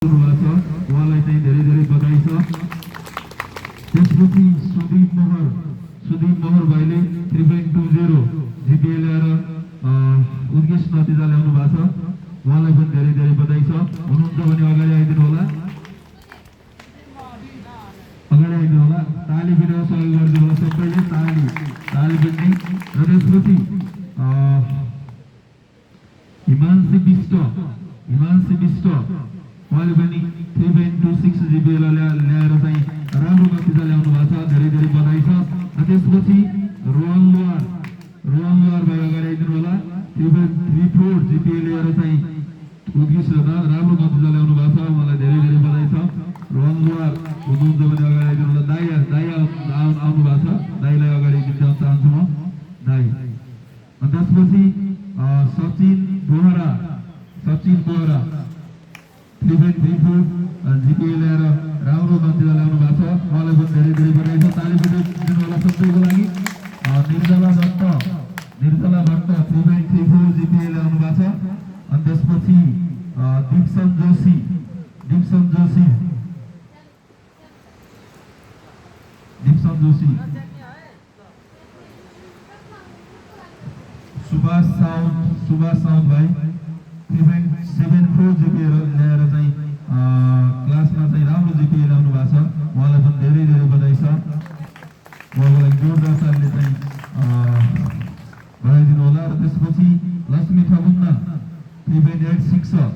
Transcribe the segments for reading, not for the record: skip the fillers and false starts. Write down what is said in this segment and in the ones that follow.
उहाँलाई चाहिँ धेरै धेरै बधाई छ। त्यसपछि सुदीप मोहर भाइले 3.20 जिपिए ल्याएर उत्कृष्ट नतिजा ल्याउनु भएको छ। उहाँलाई पनि धेरै धेरै बधाई छ। हुनुहुन्छ भने अगाडि आइदिनु होला, ताली बिना सहयोग गरिदिनु होला सबैले, ताली पनि। र त्यसपछि हिमांशी विष्ट उहाँले पनि 3.26 जिपिए ल्याएर चाहिँ राम्रो नतिजा ल्याउनु भएको छ। धेरै धेरै बधाई छ। र त्यसपछि रोहन लुहार भाइ अगाडि आइदिनु होला, 3.34 जिपिए ल्याएर चाहिँ उत्कृष्ट राम्रो नतिजा ल्याउनु भएको छ। उहाँलाई धेरै धेरै बधाई छ। रोहन लुहार हुनुहुन्छ भने अगाडि आइदिनु होला। दाइ आउनु भएको छ, दाइलाई अगाडि दिन चाहन्छु म, दाइ। त्यसपछि सचिन बोहरा 3.34 जिपिए ल्याएर राम्रो नतिजा ल्याउनु भएको छ। उहाँलाई पनि धेरै धेरै बधाई छ। ताली दिनु होला सबैको लागि। निर्जला भट्ट 3.34 जिपिए ल्याउनु भएको छ। अनि त्यसपछि दिप्सन जोशी सुभाष साउद भाइ 3.74 जिपिए ल्याएर चाहिँ क्लासमा चाहिँ राम्रो जिपिए ल्याउनु भएको छ। उहाँलाई पनि धेरै धेरै बधाई छ। उहाँको लागि जोरदार तालीले चाहिँ बधाइदिनु होला। र त्यसपछि लक्ष्मी ठगुन्ना 3.86,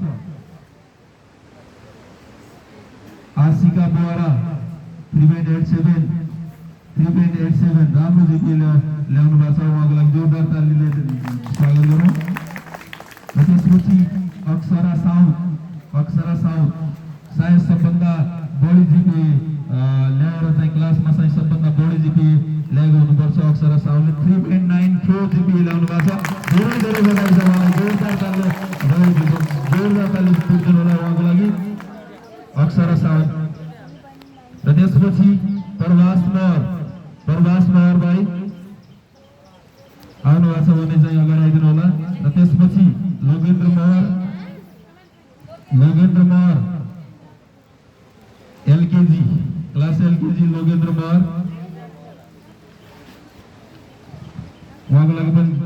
आशिका बोहरा 3.87 राम्रो जिपिए ल्याउनु भएको छ। उहाँको लागि जोरदार तालीले स्वागत गरौँ। र त्यसपछि अक्षरा साउद सायद सबभन्दा बढी जिपिए ल्याएर चाहिँ क्लासमा चाहिँ सबभन्दा बढी जिपिए ल्याएको हुनुपर्छ। अक्षरा साउदले 3.94 जिपिए ल्याउनु भएको छ। धेरै धेरै बधाई छ उहाँलाई। जोरदार ताली पुग्नु होला उहाँको लागि, अक्षरा साउद। र त्यसपछि प्रभास महर भाइ आउनु भएको छ भने चाहिँ अगाडि आइदिनु होला। र त्यसपछि लोगेन्द्र महर क्लास एलकेजी लोगेन्द्र महर